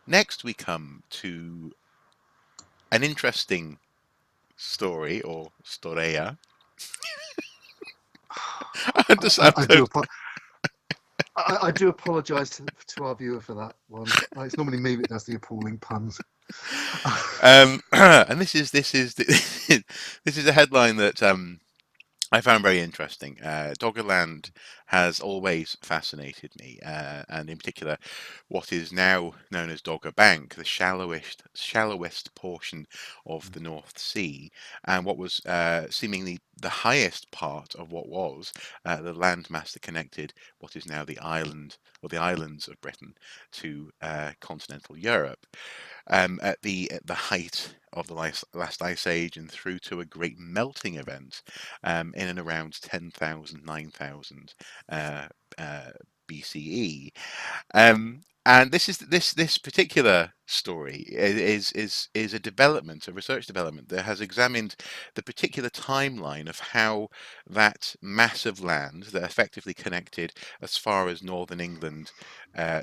Next, we come to an interesting story or storea. I I, understand. I do apo- I do apologise to our viewer for that one. It's normally me that does the appalling puns. And this is a headline that I found very interesting. Doggerland has always fascinated me, and in particular, what is now known as Dogger Bank, the shallowest portion of the North Sea, and what was seemingly the highest part of what was the landmass that connected what is now the island or the islands of Britain to continental Europe at the height of the last ice age and through to a great melting event in and around 10,000 9,000 uh, uh, BCE. And this particular story is a development, a research development that has examined the particular timeline of how that mass of land that effectively connected as far as northern England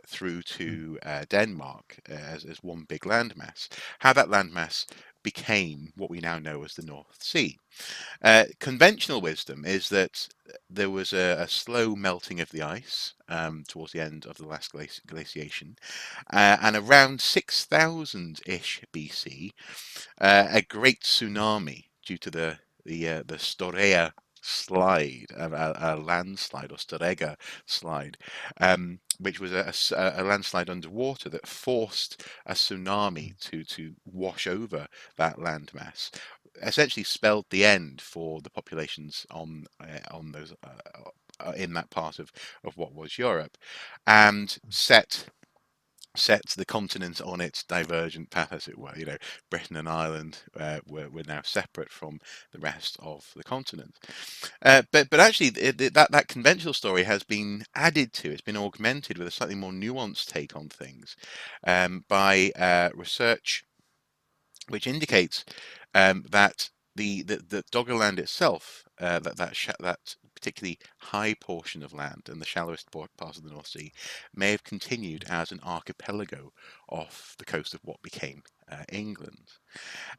through to Denmark as one big landmass, how that landmass became what we now know as the North Sea. Conventional wisdom is that there was a slow melting of the ice towards the end of the last glaciation, and around 6000-ish BC, a great tsunami due to the Storegga slide, a landslide or Storegga slide, which was a landslide underwater that forced a tsunami to wash over that landmass, essentially spelled the end for the populations on those in that part of what was Europe, and set the continent on its divergent path, as it were. Britain and Ireland were now separate from the rest of the continent. But actually, that conventional story has been added to. It's been augmented with a slightly more nuanced take on things by research which indicates that the Doggerland itself, that particularly high portion of land and the shallowest part of the North Sea, may have continued as an archipelago off the coast of what became England.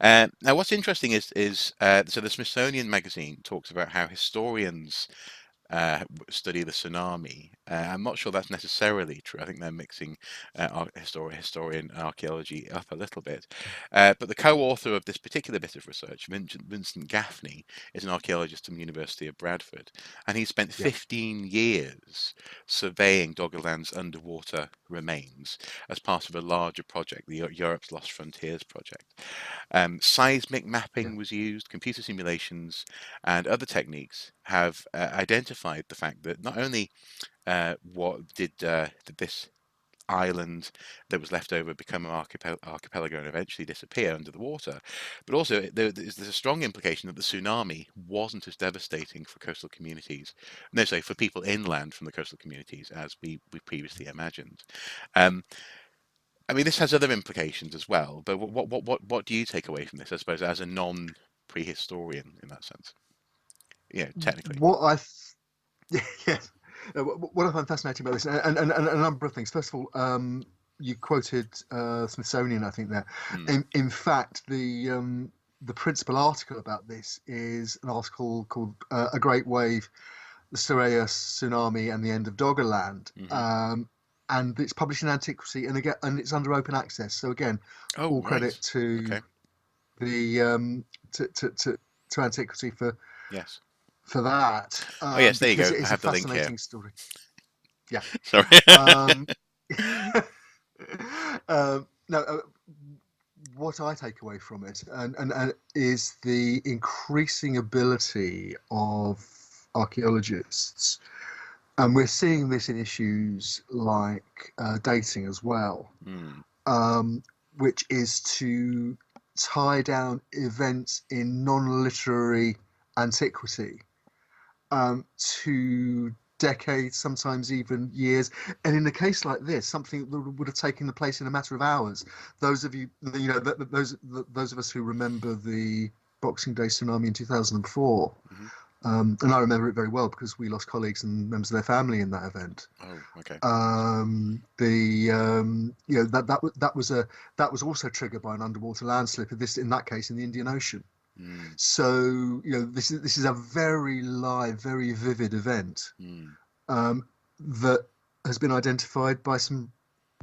Now, what's interesting is so the Smithsonian magazine talks about how historians study the tsunami. I'm not sure that's necessarily true. I think they're mixing historian and archaeology up a little bit. But the co-author of this particular bit of research, Vincent Gaffney, is an archaeologist from the University of Bradford, and he spent Yeah, 15 years surveying Doggerland's underwater remains as part of a larger project, the Europe's Lost Frontiers project. Seismic yeah. mapping was used, computer simulations, and other techniques have identified the fact that not only what did this island that was left over become an archipelago and eventually disappear under the water, but also there's a strong implication that the tsunami wasn't as devastating for coastal communities, no, sorry, for people inland from the coastal communities as we previously imagined. Um, I mean, this has other implications as well, but what do you take away from this? I suppose as a non-prehistorian in that sense, technically. What I yes, what I find fascinating about this, and a number of things. First of all, you quoted Smithsonian, I think there. Mm, In fact, the principal article about this is an article called "A Great Wave: The Surreya Tsunami and the End of Doggerland." hmm And it's published in Antiquity, and it's under open access. So again, Oh, all right. credit to Okay. the to Antiquity Yes. for that, Oh, yes. There you because go. it I is a have the link here. fascinating story. Yeah. Sorry. Um, no, what I take away from it and is the increasing ability of archaeologists, and we're seeing this in issues like dating as well, Mm, um, which is to tie down events in non-literary antiquity to decades, sometimes even years. And in a case like this, something that would have taken the place in a matter of hours. Those of you, those of us who remember the Boxing Day tsunami in 2004, hmm And I remember it very well because we lost colleagues and members of their family in that event. Oh, okay. Yes. That was also triggered by an underwater landslip. This in that case in the Indian Ocean. Mm, So this is a very live, very vivid event mm, that has been identified by some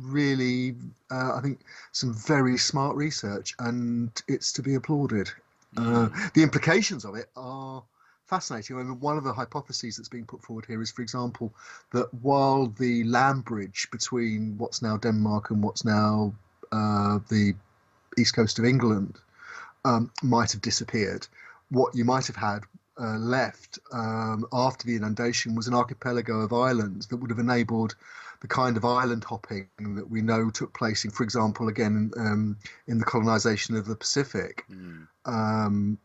really, I think, some very smart research, and it's to be applauded. mm, The implications of it are fascinating. I mean, one of the hypotheses that's being put forward here is, for example, that while the land bridge between what's now Denmark and what's now the east coast of England might have disappeared, what you might have had left after the inundation was an archipelago of islands that would have enabled the kind of island hopping that we know took place in, for example, again in the colonization of the Pacific mm,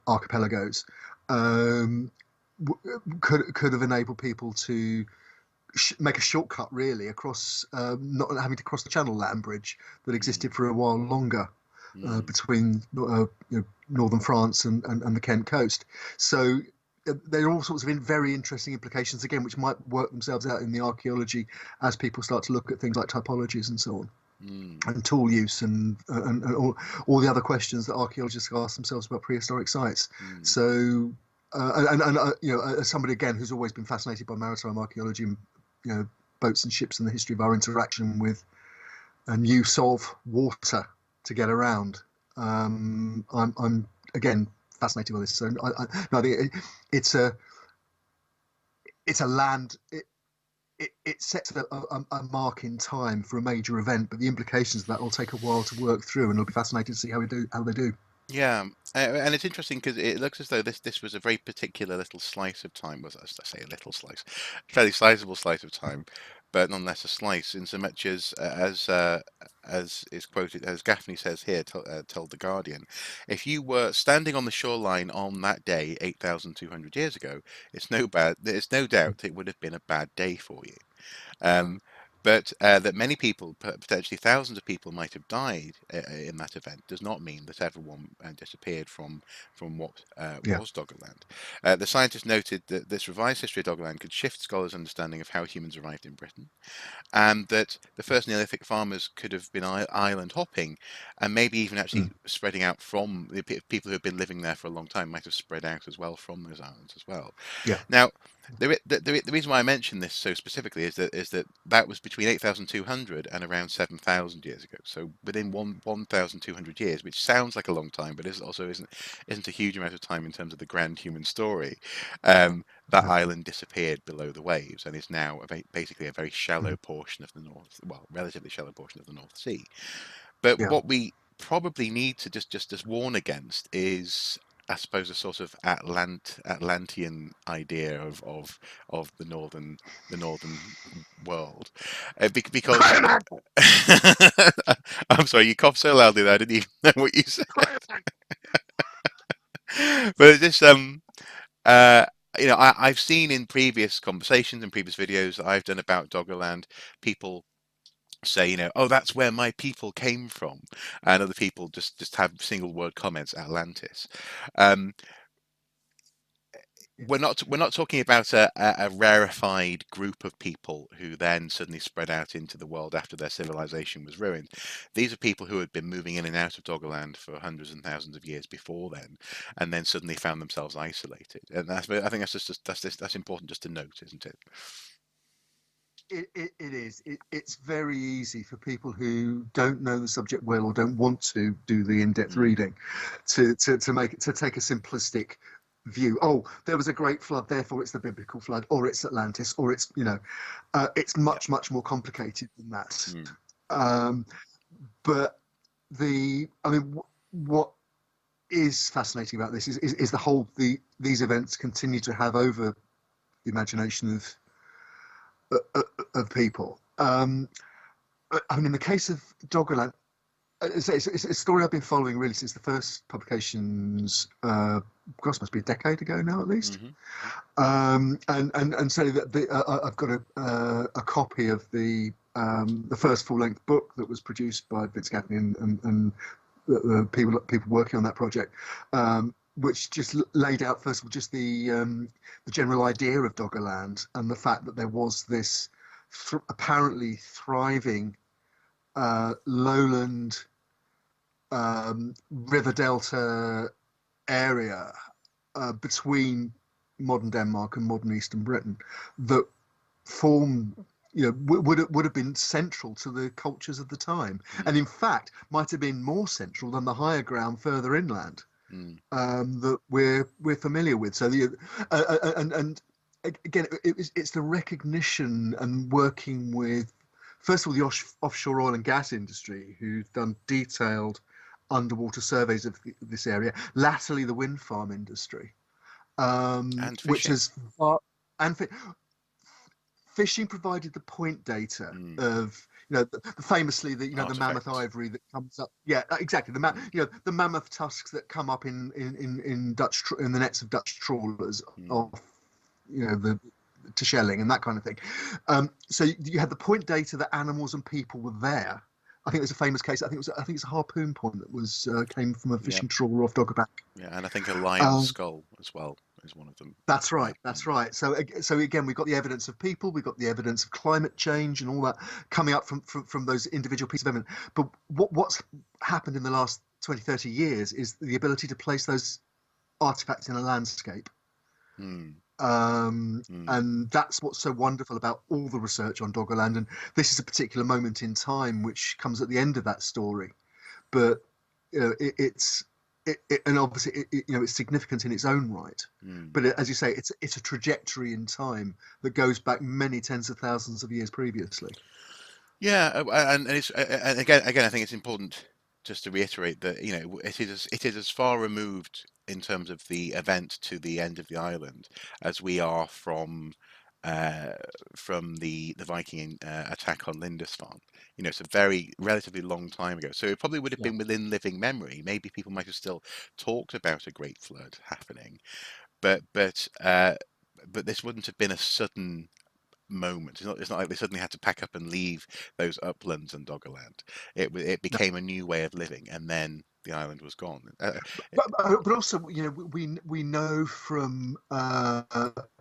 archipelagos, um, could have enabled people to make a shortcut really across, not having to cross the Channel land bridge that mm, existed for a while longer mm. between northern France and the Kent coast. So there are all sorts of very interesting implications again, which might work themselves out in the archaeology as people start to look at things like typologies and so on, Mm. and tool use and all the other questions that archaeologists ask themselves about prehistoric sites. Mm. So as somebody again who's always been fascinated by maritime archaeology and boats and ships and the history of our interaction with and use of water to get around. I'm again fascinated by this. So no, I think it's a land. It sets a mark in time for a major event, but the implications of that will take a while to work through, and it'll be fascinating to see how they do. Yeah, and it's interesting because it looks as though this was a very particular little slice of time. Was I say a little slice, fairly sizable slice of time, but nonetheless a slice. In so much as is quoted, as Gaffney says here, told the Guardian, if you were standing on the shoreline on that day 8,200 years ago, it's no doubt it would have been a bad day for you. Um, but that many people, potentially thousands of people, might have died in that event does not mean that everyone disappeared from what Yeah, was Doggerland. The scientist noted that this revised history of Doggerland could shift scholars' understanding of how humans arrived in Britain, and that the first Neolithic farmers could have been island hopping, and maybe even actually mm, spreading out from the people who have been living there for a long time might have spread out as well from those islands as well. yeah, Now, the reason why I mention this so specifically is that that was between 8,200 and around 7,000 years ago. So within 1,200 years, which sounds like a long time, but is also isn't a huge amount of time in terms of the grand human story. That yeah, island disappeared below the waves and is now basically a very shallow mm, portion of the North, well, relatively shallow portion of the North Sea. But yeah, what we probably need to just warn against is, I suppose, a sort of Atlantean idea of the northern world, because I'm sorry, you coughed so loudly that I didn't even know what you said. But this uh I've seen in previous conversations and previous videos that I've done about Doggerland, people say, oh, that's where my people came from, and other people just have single word comments, Atlantis. Um, yeah, we're not talking about a rarefied group of people who then suddenly spread out into the world after their civilization was ruined. These are people who had been moving in and out of Doggerland for hundreds and thousands of years before then, and then suddenly found themselves isolated. And I think that's important just to note, isn't it? it is. It's very easy for people who don't know the subject well or don't want to do the in-depth Mm, reading to make it to take a simplistic view. Oh, there was a great flood, therefore it's the biblical flood, or it's Atlantis, or it's yeah. much more complicated than that. Mm, Um, but I mean, what is fascinating about this is these events continue to have over the imagination of people. I mean, in the case of Doggerland, it's a story I've been following really since the first publications. Gosh, must be a decade ago now at least. hmm And so I've got a copy of the first full length book that was produced by Vince Gaffney and people working on that project. which just laid out first of all just the general idea of Doggerland and the fact that there was this apparently thriving lowland river delta area between modern Denmark and modern Eastern Britain that form, would have been central to the cultures of the time, and in fact might have been more central than the higher ground further inland that we're familiar with. So and again, it's the recognition and working with, first of all, the offshore oil and gas industry, who've done detailed underwater surveys of this area. Latterly, the wind farm industry, And which fishing. has and fishing provided the point data of, famously the mammoth Artifacts. ivory that comes up. Yeah, exactly. The mammoth tusks that come up in the nets of Dutch trawlers off, the to shelling and that kind of thing. So you had the point data that animals and people were there. I think there's a famous case. I think it's a harpoon point that was came from a Yeah, fishing trawler off Doggerbank. yeah, and I think a lion's Um, skull as well is one of them. That's Yeah. right. That's right. So again, we've got the evidence of people, we've got the evidence of climate change and all that coming up from those individual pieces of evidence. But what's happened in the last 20, 30 years is the ability to place those artifacts in a landscape. And that's what's so wonderful about all the research on Doggerland. And this is a particular moment in time which comes at the end of that story. But and obviously it's significant in its own right. But as you say, it's a trajectory in time that goes back many tens of thousands of years previously. Yeah, and it's and again, I think it's important just to reiterate that it is as far removed in terms of the event to the end of the island as we are uh, from the Viking attack on Lindisfarne. It's a very relatively long time ago, so it probably would have Yeah. been within living memory. Maybe people might have still talked about a great flood happening, but this wouldn't have been a sudden moment. It's not like they suddenly had to pack up and leave those uplands and Doggerland. It No. became a new way of living, and then the island was gone. But also, we know from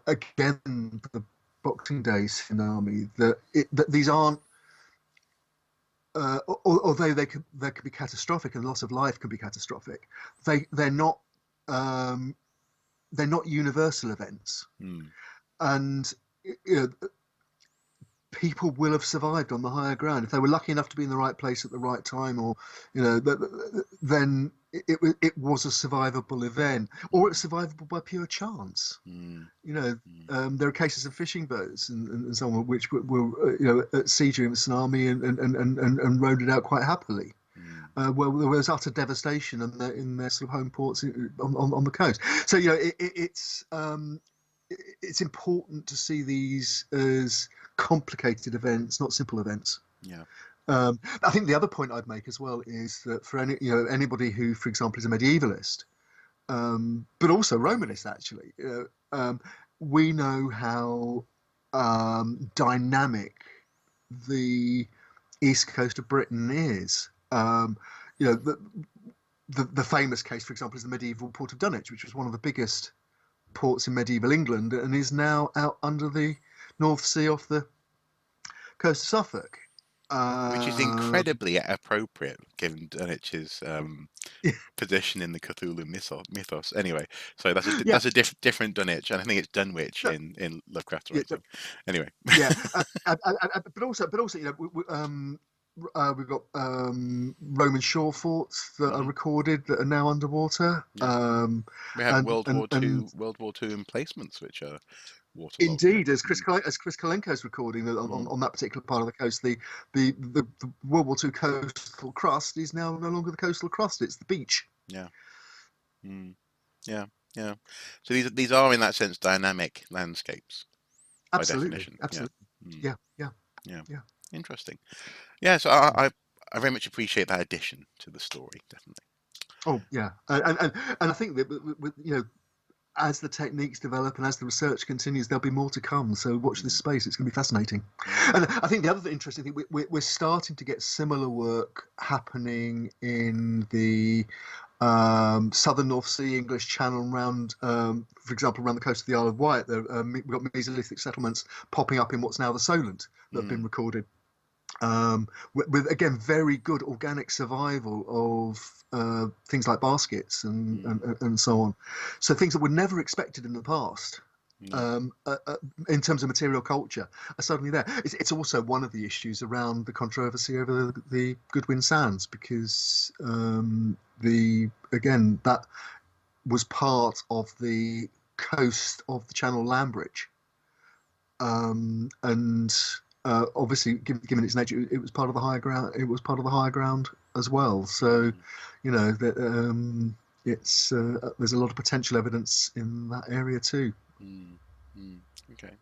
again the Boxing Day tsunami that these aren't, although they could be catastrophic and loss of life can be catastrophic, they're not um, they're not universal events. Mm, And you know, people will have survived on the higher ground if they were lucky enough to be in the right place at the right time, or then it was a survivable event, or it's survivable by pure chance. mm, mm, There are cases of fishing boats and so on which were at sea during the tsunami and rode it out quite happily. mm. Well, there was utter devastation in their sort of home ports on the coast. So it's important to see these as complicated events, not simple events. Yeah. I think the other point I'd make as well is that for anybody who, for example, is a medievalist, but also Romanist, actually, we know how dynamic the east coast of Britain is. The famous case, for example, is the medieval port of Dunwich, which was one of the biggest ports in medieval England and is now out under the North Sea off the coast of Suffolk. Which is incredibly appropriate given Dunwich's position in the Cthulhu mythos. Anyway, so Yeah, that's a different Dunwich, and I think it's Dunwich no, in Lovecraft yeah, writing. Anyway. yeah. But also, we've got Roman shore forts that are Hmm. recorded that are now underwater. Yeah. We have And World War Two emplacements which are waterlogged. indeed, as Mm, Chris Kalenko's recording mm, on that particular part of the coast, the World War II coastal crust is now no longer the coastal crust; it's the beach. yeah. Mm, yeah. Yeah. So these are in that sense dynamic landscapes by Absolutely, definition. Yeah. absolutely. Mm, Yeah, yeah, yeah. yeah. Interesting. Yeah. So I very much appreciate that addition to the story. Definitely. Oh, yeah. And I think that as the techniques develop and as the research continues, there'll be more to come. So watch this Mm, space; it's going to be fascinating. mm, And I think the other interesting thing, we're starting to get similar work happening in the Southern North Sea, English Channel, around, for example, around the coast of the Isle of Wight. We've got Mesolithic settlements popping up in what's now the Solent that have been Mm, recorded, with again very good organic survival of things like baskets mm, and so on. So things that were never expected in the past. no. Um, in terms of material culture, are suddenly there. It's also one of the issues around the controversy over the Goodwin Sands, because the again that was part of the coast of the Channel land bridge, and obviously, given its nature, it was part of the higher ground. It was part of the higher ground as well. So, Mm, that it's there's a lot of potential evidence in that area too. mm, mm. Okay.